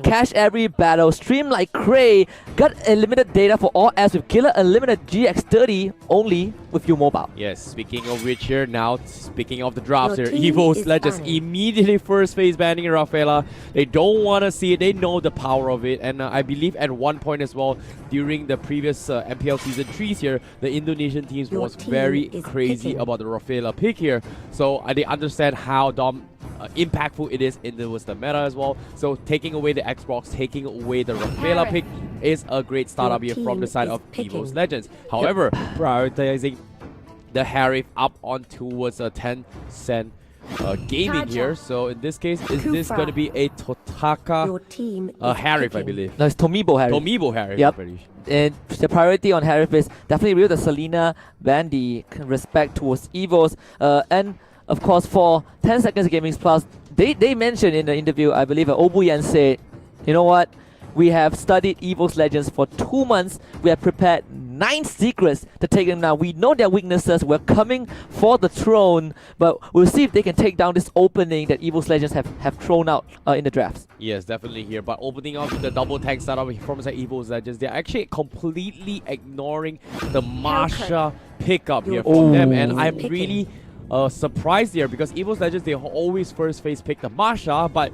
Cash every battle, stream like cray, got unlimited data for all apps with Killer Unlimited GX30 only with your mobile. Yes, speaking of which here now, speaking of the drops Your here, team Evos is Legends banning. immediately first phase banning Rafaela. They don't want to see it, they know the power of it, and I believe at one point as well, during the previous MPL Season 3s here, the Indonesian teams Your was team very is crazy picking. about the Rafaela pick here, so they understand how impactful it is in the meta as well. So taking away the Xbox, taking away the Rafaela pick is a great startup here from the side team of is picking. Evos Legends. However, prioritizing the Harif up on towards a 10 cent gaming here. So in this case, is this going to be a Totaka Your team is Harif, I picking. believe? No, it's Tomibo Harif. Tomibo Harif. Yep. I'm pretty sure. And the priority on Harif is definitely real the Selena Bandy respect towards Evos. And of course for 10 seconds gaming plus, they mentioned in the interview, I believe Obuyan said, you know what? We have studied Evos Legends for 2 months. We have prepared 9 secrets to take them down. We know their weaknesses. We're coming for the throne, but we'll see if they can take down this opening that Evos Legends have thrown out in the drafts. Yes, definitely here. But opening up with the double tank startup from the Evos Legends, they're actually completely ignoring the Masha pickup here from them. And I'm really surprised here because Evos Legends, they always first phase pick the Masha, but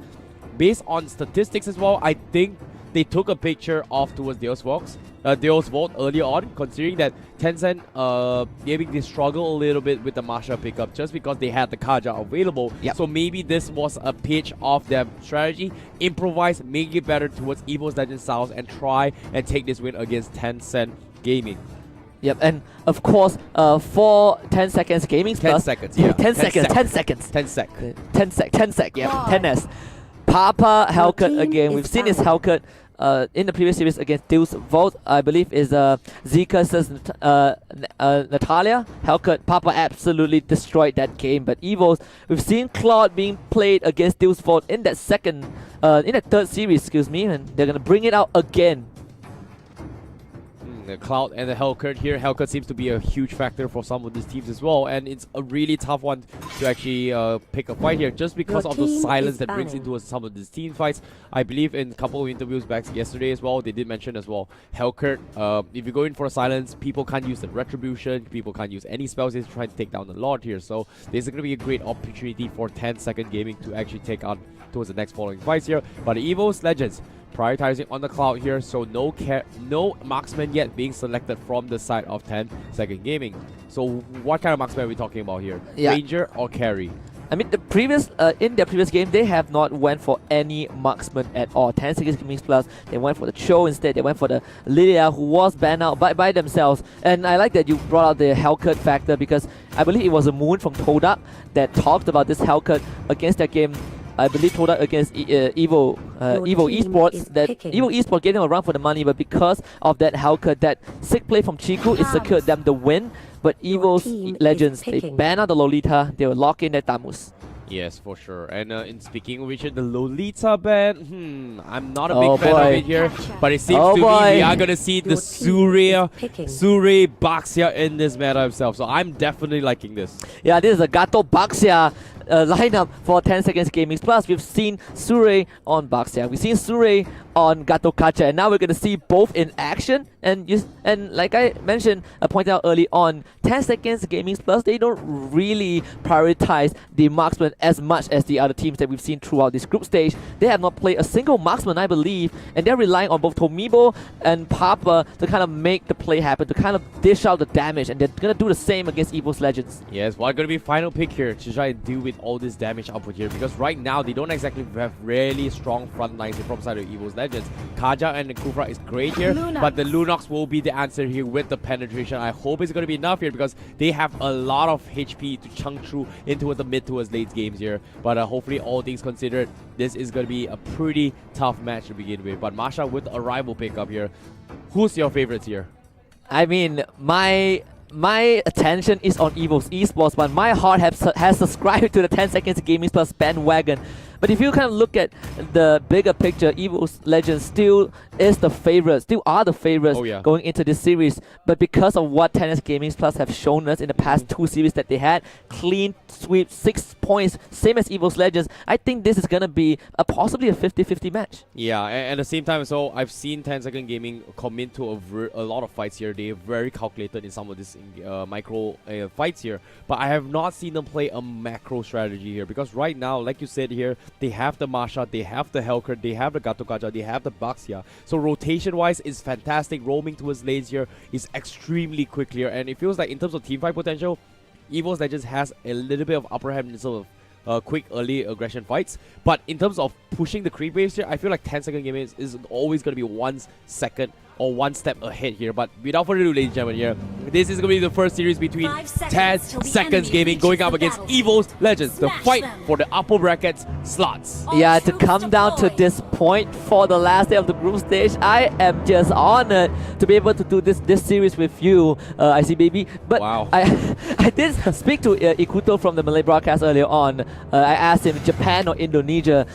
based on statistics as well, I think they took a picture of towards Deus Vault earlier on, considering that Tencent maybe they struggle a little bit with the Masha pickup just because they had the Kaja available. Yep. So maybe this was a pitch of their strategy, improvise, make it better towards Evos Legends styles and try and take this win against Tencent Gaming. Yep, and of course, for 10 seconds gaming 10 plus, seconds, yeah. 10 seconds, 10 seconds. 10 sec. 10 sec, yeah, God. 10s. Papa Hellcut team again. is We've seen his down. Hellcut in the previous series against Deus Vault. I believe is Zika says Natalia. Hellcut, Papa absolutely destroyed that game. But Evos, we've seen Claude being played against Deus Vault in that third series, excuse me, and they're gonna bring it out again. The Cloud and the Hellcut here. Hellcut seems to be a huge factor for some of these teams as well, and it's a really tough one to actually pick a fight here just because Your of the team silence is that brings banning. into some of these team fights. I believe in a couple of interviews back yesterday as well, they did mention as well, Hellcut, if you go in for a silence, people can't use the Retribution, people can't use any spells, they're trying to take down the Lord here. So this is going to be a great opportunity for 10-second gaming to actually take on towards the next following fights here. But the Evos Legends, prioritizing on the Cloud here, so no marksman yet being selected from the side of 10-second gaming. So what kind of marksman are we talking about here? Yeah. Ranger or carry? I mean, in their previous game, they have not went for any marksman at all. 10 seconds gaming plus, they went for the Cho instead. They went for the Lilia, who was banned out by themselves. And I like that you brought out the Hellcut factor because I believe it was a Moon from Todak that talked about this Hellcut against that game. I believe Todak against Evo team Esports, is that picking. Evo Esports gave them a run for the money, but because of that Hellcut, that sick play from Chiku, it secured them the win. But Your Evo's team is Legends, they picking. ban out the Lolita, they will lock in their Tamus. Yes, for sure. And in speaking of which, the Lolita ban, I'm not a big Oh, fan of boy. it here, but it seems Oh, to boy. me we are going to see the Your team is picking. Surya Baxia in this meta himself. So I'm definitely liking this. Yeah, this is a Gato Baxia lineup for 10 seconds gaming plus. We've seen Surrey on Baxia, we've seen Surrey on Gato Kacha, and now we're going to see both in action. And like I mentioned, pointed out early on, 10 seconds gaming plus, they don't really prioritize the marksman as much as the other teams that we've seen throughout this group stage. They have not played a single marksman, I believe, and they're relying on both Tomibo and Papa to kind of make the play happen, to kind of dish out the damage, and they're going to do the same against Evos Legends. Yes, what going to be final pick here to try and deal with all this damage output here, because right now they don't exactly have really strong front lines from side of Evos Legends. Kaja and the Kufra is great here, but the Lunox will be the answer here with the penetration. I hope it's going to be enough here because they have a lot of HP to chunk through into the mid towards late games here. But hopefully, all things considered, this is going to be a pretty tough match to begin with. But Masha with a rival pickup here. Who's your favorites here? I mean, my attention is on Evos Esports, but my heart has subscribed to the 10 seconds gaming plus bandwagon. But if you kind of look at the bigger picture, Evos Legends still is the favorite, still are the favorites going into this series. But because of what Tennis Gaming Plus have shown us in the past 2 series that they had, clean sweep, 6 points, same as Evos Legends, I think this is gonna be possibly a 50-50 match. Yeah, and at the same time, so I've seen 10 Second Gaming commit to a lot of fights here. They're very calculated in some of these micro fights here, but I have not seen them play a macro strategy here, because right now, like you said here, they have the Masha, they have the Hellcurt, they have the Gatokacha, they have the Baxia. So rotation-wise is fantastic. Roaming towards lanes here is extremely quick here, and it feels like in terms of teamfight potential, Evos Legends has a little bit of upper hand in sort of quick early aggression fights. But in terms of pushing the creep waves here, I feel like 10 Second Gaming is always going to be 1 second or 1 step ahead here. But without further ado, ladies and gentlemen, here, this is going to be the first series between 10 Seconds Gaming going up against Evos Legends, the fight for the upper brackets slots. Yeah, to come down to this point for the last day of the group stage, I am just honored to be able to do this series with you, ICBaby. But wow. I did speak to Ikuto from the Mlbb broadcast earlier on. I asked him Japan or Indonesia,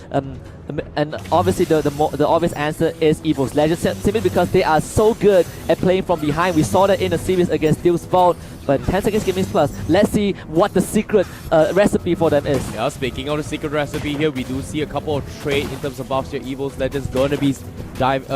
and obviously the obvious answer is Evos Legends, simply because they are so good at playing from behind. We saw that in the series against Deus Vault. But 10 Seconds Gaming Plus, let's see what the secret recipe for them is. Yeah, speaking of the secret recipe here, we do see a couple of trade in terms of buffs here. Evos Legends going to be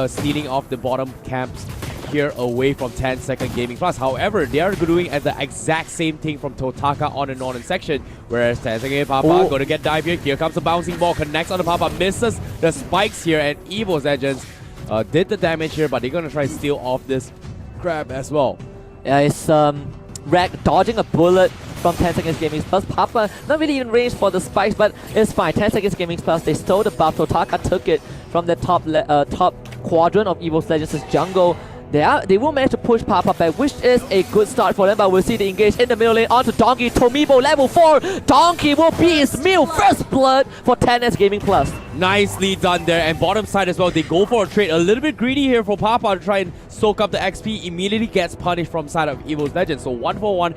stealing off the bottom camps here away from 10 Second Gaming Plus. However, they are doing the exact same thing from Totaka on and on in section, whereas 10 Second Gaming Papa going to get dive here. Here comes the bouncing ball, connects on the Papa, misses the spikes here, and Evos Legends did the damage here, but they're going to try to steal off this grab as well. Yeah, it's Rag dodging a bullet from 10 Seconds Gaming Plus. Papa not really in range for the spikes, but it's fine. 10 Seconds Gaming Plus, they stole the buff. Totaka took it from the top quadrant of Evos Legends' jungle. They will manage to push Papa back, which is a good start for them, but we'll see the engage in the middle lane onto Donkey. Tomibo level 4. Donkey will be his meal. First blood for 10S Gaming Plus. Nicely done there, and bottom side as well, they go for a trade. A little bit greedy here for Papa to try and soak up the XP. Immediately gets punished from side of Evos Legends. So 1 for 1,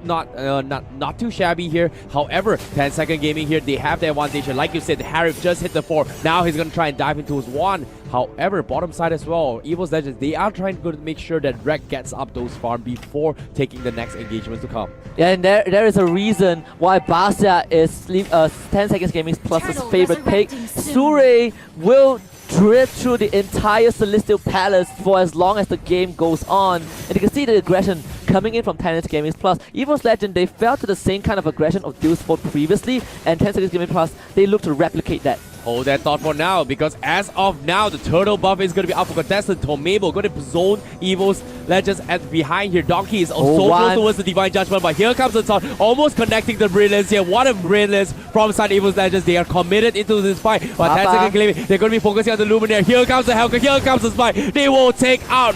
not too shabby here. However, 10 Second Gaming here, they have the advantage. And like you said, Harif just hit the 4. Now he's gonna try and dive into his 1. However, bottom side as well, Evos Legends, they are trying to make sure that Rek gets up those farm before taking the next engagements to come. Yeah, and there is a reason why Baxia is 10 Seconds Gaming Plus's favorite pick. Sure will drift through the entire Celestial Palace for as long as the game goes on. And you can see the aggression coming in from 10 Seconds Gaming Plus. Evos Legend, they fell to the same kind of aggression of Deus Vault previously, and 10 Seconds Gaming Plus, they look to replicate that. Hold that thought for now, because as of now, the turtle buff is going to be up for contestant. Tomibo going to zone Evos Legends at behind here. Donkey is also close towards the Divine Judgment, but here comes the top, almost connecting the Brilliance here. What a Brilliance from side Evos Legends. They are committed into this fight, but 10 Second Gaming, they're going to be focusing on the Luminaire. Here comes the Hellcurt, here comes the Spike. They will take out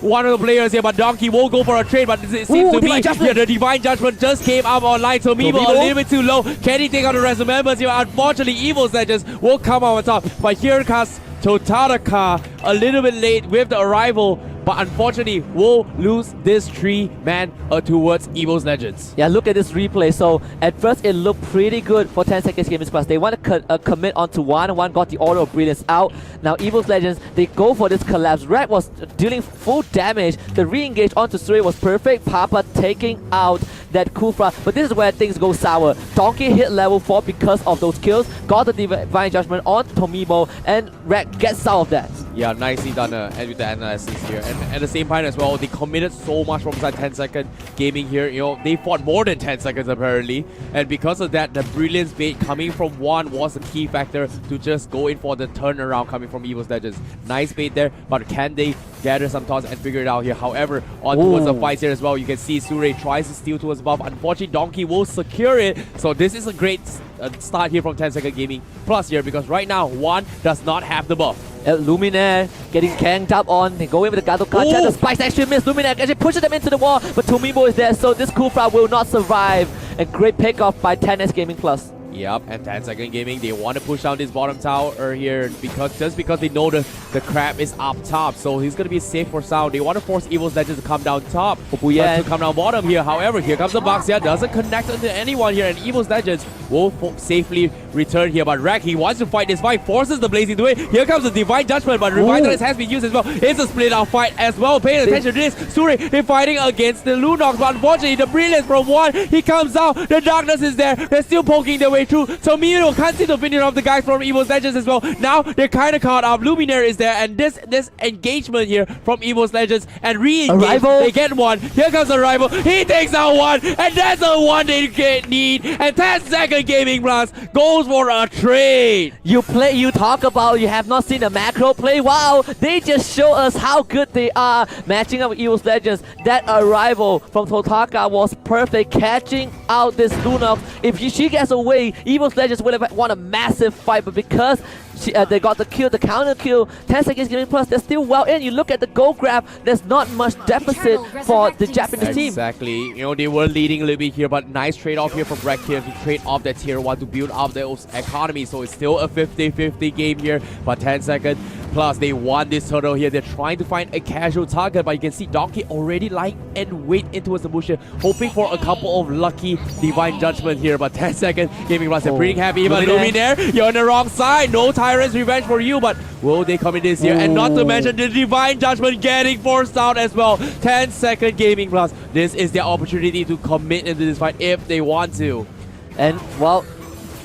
one of the players here, but Donkey won't go for a trade, but it seems to be the Divine Judgment just came up online. Tomibo a little bit too low. Can he take out the rest of members here? Unfortunately, Evos Legends will come out on top, but here comes Totaka a little bit late with the arrival, but unfortunately will lose this 3-man towards Evos Legends. Yeah, look at this replay. So at first it looked pretty good for 10 Seconds Gaming Plus. They want to commit onto one got the Order of Brilliance out. Now Evos Legends, they go for this collapse. Red was dealing full damage. The re-engage onto Suri was perfect. Papa taking out that Kufra, but this is where things go sour. Donkey hit level 4 because of those kills, got the Divine Judgment on Tomibo, and Red gets out of that. Yeah, nicely done with the analysis here. And at the same time as well, they committed so much from side 10 Second Gaming here. You know, they fought more than 10 seconds apparently. And because of that, the Brilliance bait coming from 1 was a key factor to just go in for the turnaround coming from Evos Legends. Nice bait there, but can they gather some thoughts and figure it out here? However, on towards the fights here as well, you can see Sure tries to steal towards buff. Unfortunately, Donkey will secure it. So this is a great start here from 10 Second Gaming Plus here, because right now, 1 does not have the buff. Luminaire getting ganged up on. They go in with the Gatokacha. The spikes actually miss. Luminaire actually pushes them into the wall, but Tomibo is there, so this Kufra will not survive. A great pick off by 10S Gaming Plus. Yep, and 10 Second Gaming, they want to push down this bottom tower here because they know the crab is up top, so he's gonna be safe for sound. They want to force Evos Legends to come down top, to come down bottom here. However, here comes the Baxia, doesn't connect to anyone here, and Evos Legends will safely return here. But Rek, he wants to fight this fight, forces the Blaze into it. Here comes the Divine Judgment, but Revitalize has been used as well. It's a split out fight as well. Pay attention to this. Suri, they're fighting against the Lunox, but unfortunately, the Brilliance from one, he comes out. The darkness is there. They're still poking their way through. So Mino can't see the finish of the guys from Evos Legends as well. Now they're kind of caught up. Luminaire is there, and this engagement here from Evos Legends and re-engage. They get one. Here comes the rival. He takes out one, and that's the one they need. And 10 Second Gaming Plus goes for a trade. You talk about you have not seen a macro play. Wow, they just show us how good they are matching up with Evos Legends. That arrival from Totaka was perfect, catching out this Lunox. If she gets away, Evos Legends would have won a massive fight, but because they got the kill, the counter kill, 10 Seconds Gaming Plus, they're still well in. You look at the gold grab, there's not much deficit for the Japanese team. Exactly. You know, they were leading a little bit here, but nice trade-off here from Rek here to trade off that tier 1 to build up their economy. So it's still a 50-50 game here, but 10 Seconds Plus, they won this turtle here. They're trying to find a casual target, but you can see Donkey already lying and wait in towards the bushes, hoping for a couple of lucky Divine Judgment here. But 10 Seconds Gaming Plus, they're pretty happy. But Luminaire, you're on the wrong side. No Tyrant's Revenge for you, but will they come in this year? And not to mention the Divine Judgment getting forced out as well. 10 Second Gaming Plus, this is their opportunity to commit into this fight if they want to. And well,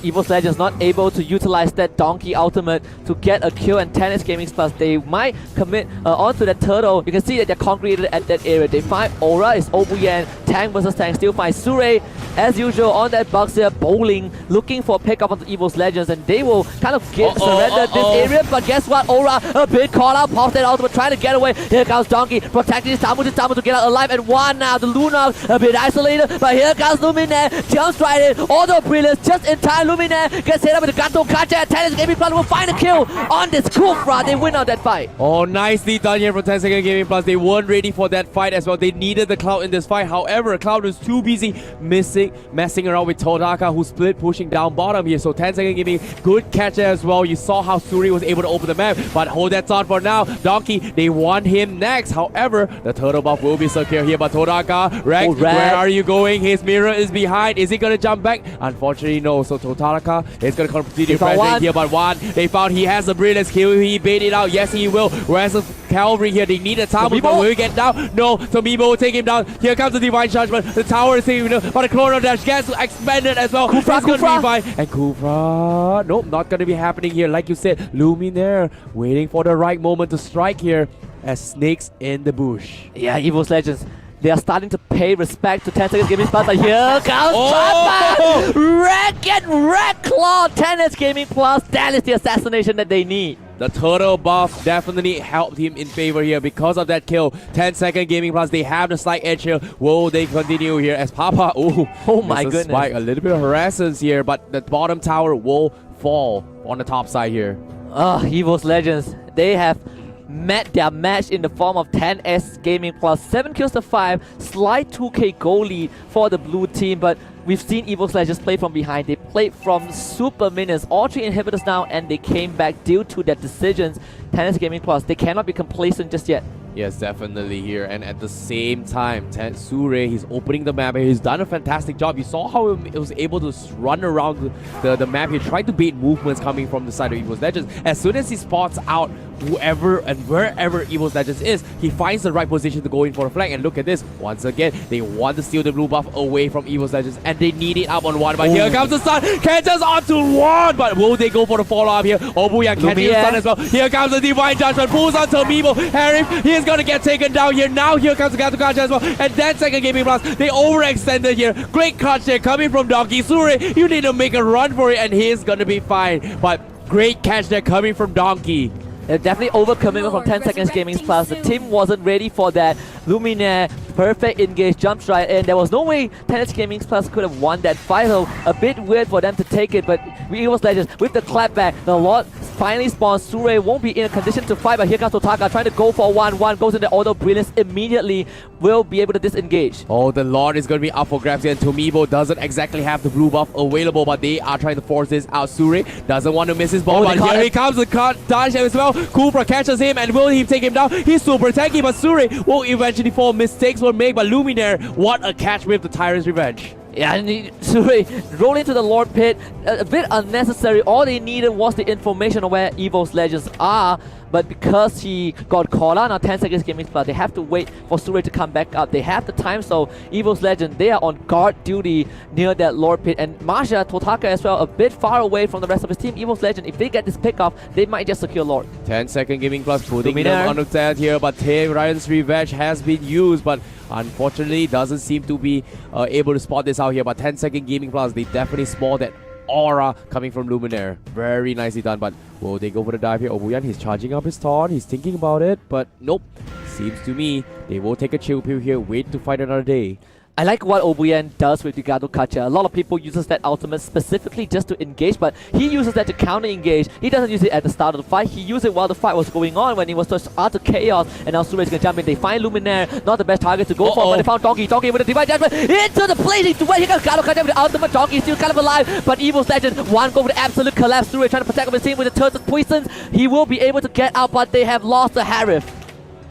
Evos Legends not able to utilize that Donkey ultimate to get a kill, and 10 Gaming Plus, they might commit onto that turtle. You can see that they're congregated at that area. They find Aura, it's Obuyan, tank versus tank, still find Sure, as usual, on that box here, bowling, looking for a pickup on the Evos Legends, and they will kind of surrender this area, but guess what? Aura, a bit caught out, pops that ultimate, trying to get away. Here comes Donkey, protecting his Tamu to get out alive, and one now, the Lunox, a bit isolated, but here comes Luminaire, jumps right in, all the Brilliance, just in time. Luminaire gets hit up with the Gato Kacha, and 10 Gaming Plus will find a kill on this Kufra. They win on that fight. Oh, nicely done here from 10 Second Gaming Plus. They weren't ready for that fight as well. They needed the Cloud in this fight. However, Cloud was too busy messing around with Todaka, who split pushing down bottom here. So 10 Second Gaming, good catch as well. You saw how Suri was able to open the map, but hold that thought for now. Donkey, they want him next. However, the turtle buff will be secure here, but Todaka, Rex, where are you going? His mirror is behind. Is he gonna jump back? Unfortunately, no. So Todaka is gonna continue present here, but one, they found he has the Brilliance kill. He baited out. Yes, he will. Whereas the Cavalry here, they need a Tamu, but will he get down? No. So Mlbb will take him down. Here comes the Divine Judgment. The tower is taking him, but the Chrono Dash gets expanded as well. Kufra. Be fine. And Kufra, nope, not gonna be happening here. Like you said, Luminaire waiting for the right moment to strike here as snakes in the bush. Yeah, Evos Legends, they are starting to pay respect to 10 Seconds Gaming Plus, but here comes Papa! Wreck and Wreck Claw! 10 Gaming Plus, that is the assassination that they need. The turtle buff definitely helped him in favor here because of that kill. 10 Second Gaming Plus, they have the slight edge here. Will they continue here as Papa? Oh my goodness. Spike, a little bit of harassment here, but the bottom tower will fall on the top side here. Evos Legends, they have met their match in the form of 10S Gaming Plus. 7 kills to 5, slight 2k goal lead for the blue team, but we've seen Evos Legends play from behind. They played from super minions, all 3 inhibitors now, and they came back due to their decisions. 10S Gaming Plus, they cannot be complacent just yet. Yes, definitely here. And at the same time, Sure, he's opening the map. He's done a fantastic job. You saw how he was able to run around the map. He tried to bait movements coming from the side of Evos Legends. As soon as he spots out whoever and wherever Evos Legends is, he finds the right position to go in for a flank. And look at this. Once again, they want to steal the blue buff away from Evos Legends, and they need it up on one. But here comes the stun. Catches onto one. But will they go for the follow-up here? Obuya catching the stun as well. Here comes the Divine Judgment. Pulls onto Mlbb. Harry, he is going to get taken down here. Now here comes the Gato Kacha as well. And then 10 Gaming Plus, they overextended here. Great clutch there coming from Donkey. Sure, you need to make a run for it, and he's going to be fine. But great catch there coming from Donkey. Definitely overcommitment from 10 Seconds Gaming Plus. The team wasn't ready for that. Luminaire, perfect engage, jumps right in. There was no way 10 Gaming Plus could have won that fight. So a bit weird for them to take it, but Evos Legends with the clapback, the Lord finally spawn. Sure won't be in a condition to fight, but here comes Totaka trying to go for 1-1. Goes in the auto brilliance immediately. Will be able to disengage. Oh, the Lord is going to be up for grabs here. And Tomibo doesn't exactly have the blue buff available, but they are trying to force this out. Sure doesn't want to miss his ball, but here he comes. The cut dash as well. Kupra catches him, and will he take him down? He's super tanky, but Sure will eventually fall. Mistakes were made by Luminaire. What a catch with the Tyrant's Revenge. Yeah, and Sure roll into the Lord Pit. A bit unnecessary. All they needed was the information of where Evos Legends are. But because he got caught out on 10 seconds gaming plus, they have to wait for Sure to come back up. They have the time, so Evos Legend, they are on guard duty near that Lord Pit. And Masha, Totaka as well, a bit far away from the rest of his team. Evos Legend, if they get this pick off, they might just secure Lord. 10-second gaming plus putting them on the stand here, but Tyrant's Revenge has been used, but unfortunately doesn't seem to be able to spot this out here. But 10-second gaming plus, they definitely small that aura coming from Luminaire. Very nicely done, but will they go for the dive here? Obuyan, he's charging up his taunt, he's thinking about it, but nope. Seems to me they will take a chill pill here, wait to fight another day. I like what Obuyan does with Gato Kacha. A lot of people uses that ultimate specifically just to engage, but he uses that to counter-engage. He doesn't use it at the start of the fight. He used it while the fight was going on when he was just out of chaos, and now Sure is going to jump in. They find Luminaire, not the best target to go for, but they found Donkey. Donkey with a Divine Judgment into the blazing duel. Here comes Gato Kacha with the ultimate. Donkey still kind of alive, but Evos Legend, one go with the absolute collapse. Sure trying to protect his team with the turns of poisons. He will be able to get out, but they have lost the Harif.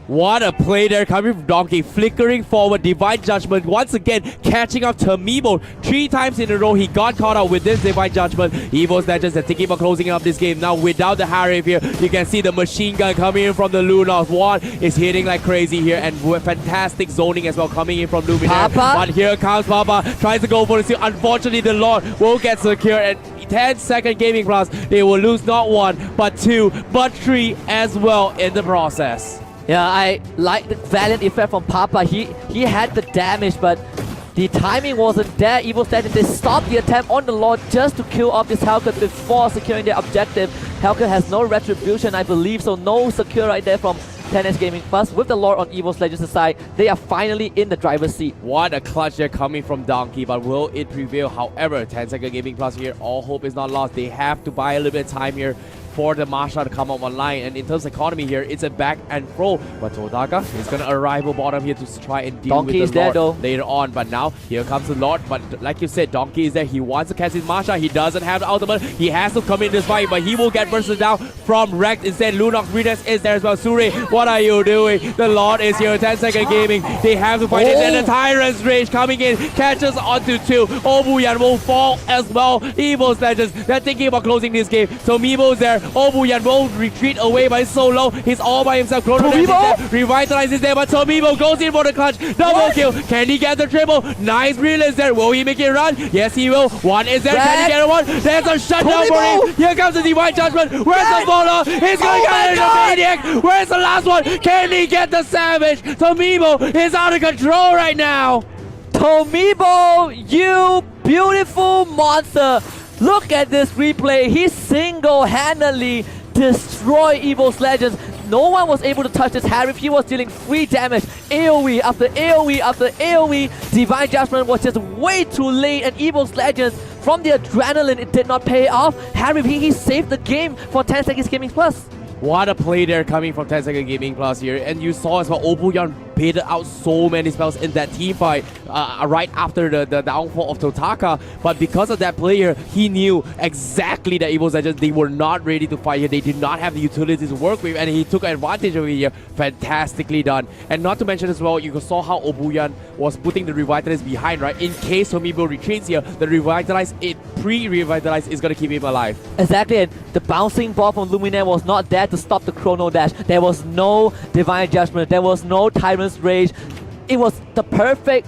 What a play there coming from Donkey, flickering forward, Divine Judgment, once again catching up Tomibo. 3 times in a row he got caught out with this Divine Judgment. Evos Legends are thinking about closing up this game. Now without the Harif here, you can see the machine gun coming in from the Lunos. One is hitting like crazy here, and fantastic zoning as well coming in from Luminaire. But here comes Papa, tries to go for the steal. Unfortunately the Lord will get secured, and 10-second gaming plus, they will lose not 1, but 2, but 3 as well in the process. Yeah, I like the Valiant effect from Papa. He had the damage, but the timing wasn't there. Evos Legend, they stopped the attempt on the Lord just to kill off this Hellcat before securing their objective. Hellcat has no retribution, I believe, so no secure right there from 10S Gaming Plus. With the Lord on Evos Legends' side, they are finally in the driver's seat. What a clutch there coming from Donkey, but will it prevail? However, 10-second gaming plus here, all hope is not lost. They have to buy a little bit of time here for the Masha to come up online, and in terms of economy here, it's a back and throw. But Totaka is going to arrive at bottom here to try and deal Donkey with the Lord there, later on. But now here comes the Lord. But like you said, Donkey is there. He wants to catch his Masha. He doesn't have the ultimate. He has to come in this fight, but he will get bursted down from Rex. Instead, Lunox Readers is there as well. Sure, what are you doing? The Lord is here. 10-second gaming. They have to fight it. Then the Tyrant's Rage coming in, catches onto 2. Obuyan will fall as well. Evos Legends, they're thinking about closing this game. Tomibo's there. Obuyan will retreat away, but it's so low. He's all by himself. Tomibo revitalizes there, but Tomibo goes in for the clutch. Double kill. Can he get the triple? Nice release there. Will he make it run? Yes, he will. One is there. Can he get a one? There's a shutdown for him. Here comes the Divine Judgment. Where's the follow? He's going to get the Maniac. Where's the last one? Can he get the Savage? Tomibo is out of control right now. Tomibo, you beautiful monster. Look at this replay. He single-handedly destroyed Evos Legends. No one was able to touch this Harif. He was dealing free damage. AoE after AoE after AoE. Divine Judgment was just way too late, and Evos Legends, from the adrenaline, it did not pay off. Harif, he saved the game for 10 Seconds Gaming Plus. What a play there coming from 10-second gaming plus here. And you saw as well, Obuyan baited out so many spells in that team fight right after the downfall of Totaka. But because of that player, he knew exactly that Evos Legends, they were not ready to fight here. They did not have the utilities to work with, and he took advantage of it here. Fantastically done. And not to mention as well, you saw how Obuyan was putting the Revitalize behind, right? In case Tomibo retreats here, the Revitalize, pre-Revitalize is going to keep him alive. Exactly, and the bouncing ball from Luminaire was not there to stop the Chrono Dash. There was no Divine Judgment. There was no Tyrant's Rage. It was the perfect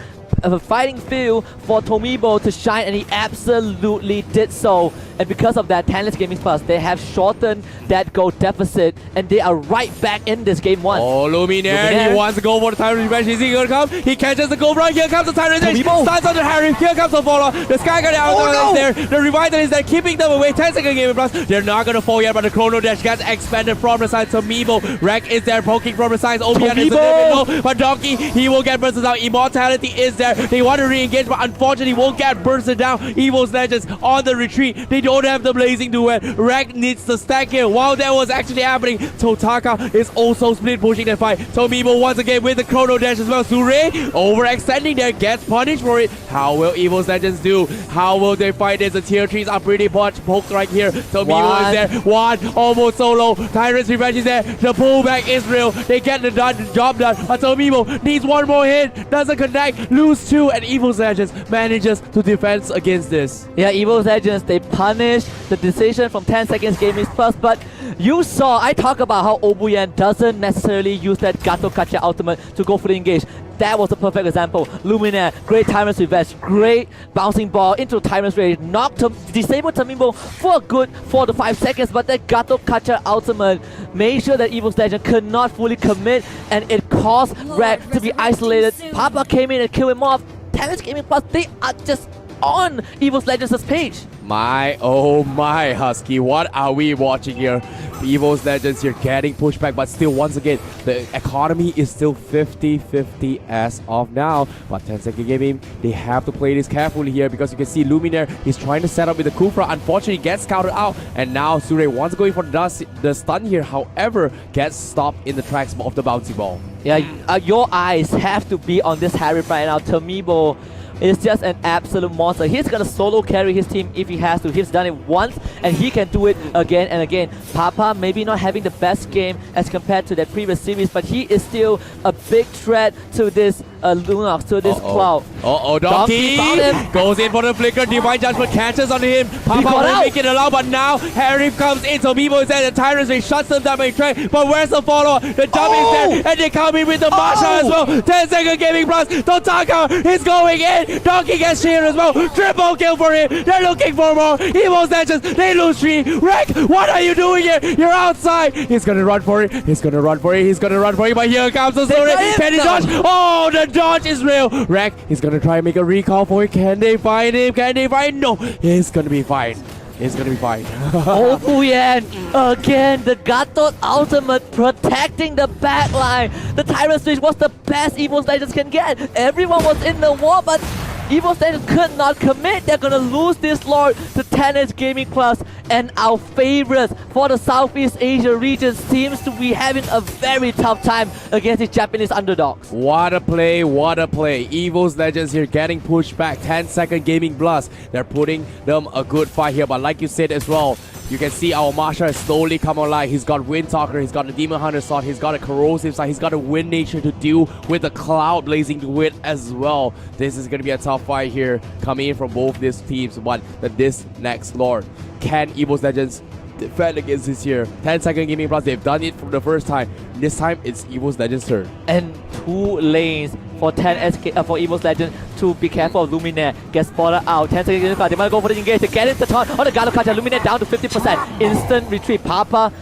fighting field for Tomibo to shine, and he absolutely did so. And because of that, 10 Gaming Plus, they have shortened that goal deficit, and they are right back in this game 1. Oh, Luminaire, he wants to go for the Tyrant Revenge. Is he going to come? He catches the goal right. Here comes the Tyrant Revenge. Starts on the Harry. Here comes the follow. The Sky Guardian out there. The Revital is there, keeping them away. 10-second Gaming Plus. They're not going to fall yet, but the Chrono Dash gets expanded from the side. Tomibo, Rek is there, poking from the sides. Obian is a little bit low, but Donkey, he will get versus out. Immortality is there. there. They want to re-engage, but unfortunately won't get bursted down. Evos Legends on the retreat. They don't have the blazing duet. Rek needs to stack here. While that was actually happening, Totaka is also split pushing that fight. Tomibo once again with the chrono dash as well. Sure overextending there, gets punished for it. How will Evos Legends do? How will they fight this? The tier 3s are pretty much poked right here. Tomibo is there. One almost solo. Tyrant's Revenge is there. The pullback is real. They get the job done. But Tomibo needs one more hit. Doesn't connect. Lose 2, and Evos Legends manages to defend against this. Yeah, Evos Legends, they punished the decision from 10 seconds gaming plus, but you saw, I talk about how Obuyan doesn't necessarily use that Gato Kacha ultimate to go fully engage. That was a perfect example. Luminaire, great Tyrant's Revenge, great bouncing ball into Tyrant's Rage, knocked him, disabled Tomibo for a good 4 to 5 seconds, but that Gato Kacha ultimate made sure that Evos Legend could not fully commit, and it caused Rek to be isolated. Papa came in and killed him off. Tyrant's Gaming Plus, they are just on Evos Legends' page. My, oh my, Husky, what are we watching here? Evos Legends here getting pushed back, but still, once again, the economy is still 50-50 as of now. But 10-second gaming, they have to play this carefully here because you can see Luminaire, he's trying to set up with the Kufra. Unfortunately, gets countered out, and now Sure wants going for the stun here. However, gets stopped in the tracks of the bouncy ball. Yeah, your eyes have to be on this Harry right now. Tomibo is just an absolute monster. He's gonna solo carry his team if he has to. He's done it once and he can do it again and again. Papa maybe not having the best game as compared to that previous series, but he is still a big threat to this Lunox, to this Cloud. Donkey goes in for the flicker. Divine Judgment catches on him. Papa won't make it allow, but now Harry comes in. So Mimo is there. The Tyrants, they shuts them down by track. But where's the follow? The jump is there, and they come in with the Marsha as well. 10-second gaming plus. Totaka is going in. Donkey gets sheared as well. Triple kill for him. They're looking for more. Evos Legends, they lose 3. Rek, what are you doing here? You're outside. He's gonna run for it. He's gonna run for it. He's gonna run for it. But here comes the story. Can he dodge? Oh, the dodge is real. Rek, he's gonna try and make a recall for it. Can they find him? Can they find? No, it's gonna be fine. It's gonna be fine. Oh, Fuyan, again, the Gato ultimate protecting the backline. The Tyrant Switch was the best Evos Legends can get. Everyone was in the war, but Evos Legends could not commit. They're gonna lose this Lord to 10H Gaming Plus, and our favorites for the Southeast Asia region seems to be having a very tough time against these Japanese underdogs. What a play, what a play. Evos Legends here getting pushed back. 10-second gaming plus. They're putting them a good fight here, but like you said as well, you can see our Marsha has slowly come online. He's got Wind Talker, he's got a Demon Hunter sword, he's got a Corrosive side, he's got a Wind Nature to deal with the Cloud Blazing Wind as well. This is going to be a tough fight here coming in from both these teams. But this next Lord, can Evos Legends defend against this here? 10-second gaming plus, they've done it from the first time. This time, it's Evos Legends' turn. And 2 lanes for 10SK for Evos Legend to be careful of Luminaire. Get spotted out. 10 seconds. They might go for the engage. They get it. The turn on the Gato Kacha. Luminaire down to 50%. Instant retreat. Papa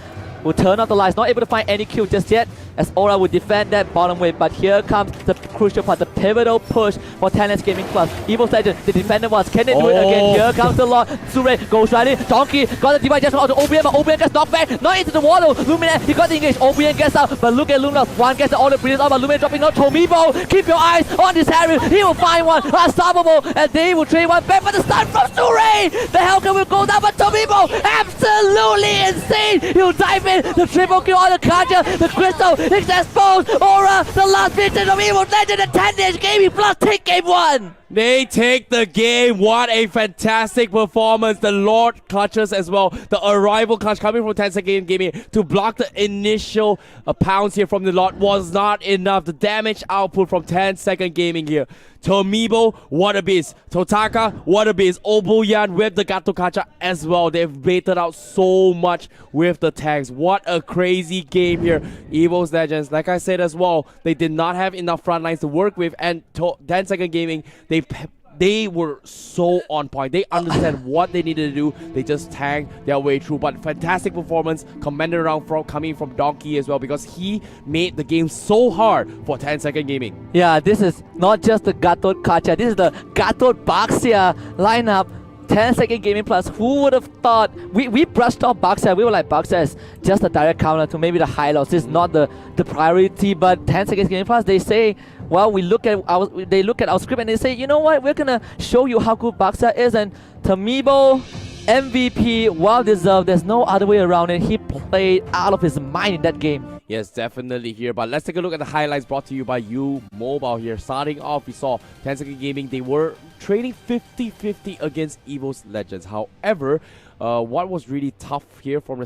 will turn off the lights. Not able to find any kill just yet, as Aura will defend that bottom wave. But here comes the crucial part, the pivotal push for 10S Gaming Plus. Evos Legend, the defender once. Can they do it again? Here comes the Lord. Sure goes right in. Donkey got the divine just out to OBN, but OBN gets knocked back. Not into the wall though. Luminaire, he got the engage. OBN gets out, but look at Lumina. One gets the order breathing out, but Luminaire dropping out. Tomibo, keep your eyes on this Harry. He will find one. Unstoppable, and they will trade one back. But the stun from Sure, the Hellcat will go down, but Tomibo, absolutely insane. He'll dive in. The triple kill on the Kaja. The Crystal is exposed. Aura, the last victim of Evil Legend, and 10-inch Gaming Plus take game 1. They take the game. What a fantastic performance. The Lord clutches as well. The arrival clutch coming from 10-second gaming to block the initial pounce here from the Lord was not enough. The damage output from 10-second gaming here. Tomibo, what a beast. Totaka, what a beast. Obuyan with the Gato Kacha as well. They've baited out so much with the tags. What a crazy game here. Evos Legends, like I said as well, they did not have enough front lines to work with, and 10-second gaming, they were so on point. They understand what they needed to do. They just tanked their way through. But fantastic performance commended around coming from Donkey as well, because he made the game so hard for 10-second gaming. Yeah, this is not just the Gatot Kacha. This is the Gatot Baxia lineup. 10-second gaming plus. Who would have thought? We brushed off Baxia. We were like, Baxia is just a direct counter to maybe the high loss. This is not the priority. But 10 seconds gaming plus, they say, well, they look at our script and they say, you know what? We're gonna show you how good Baxia is. And Mlbb, MVP, well deserved. There's no other way around it. He played out of his mind in that game. Yes, definitely here. But let's take a look at the highlights brought to you by Mlbb here. Starting off, we saw 10 Second Gaming. They were trading 50-50 against Evos Legends. However, what was really tough here from the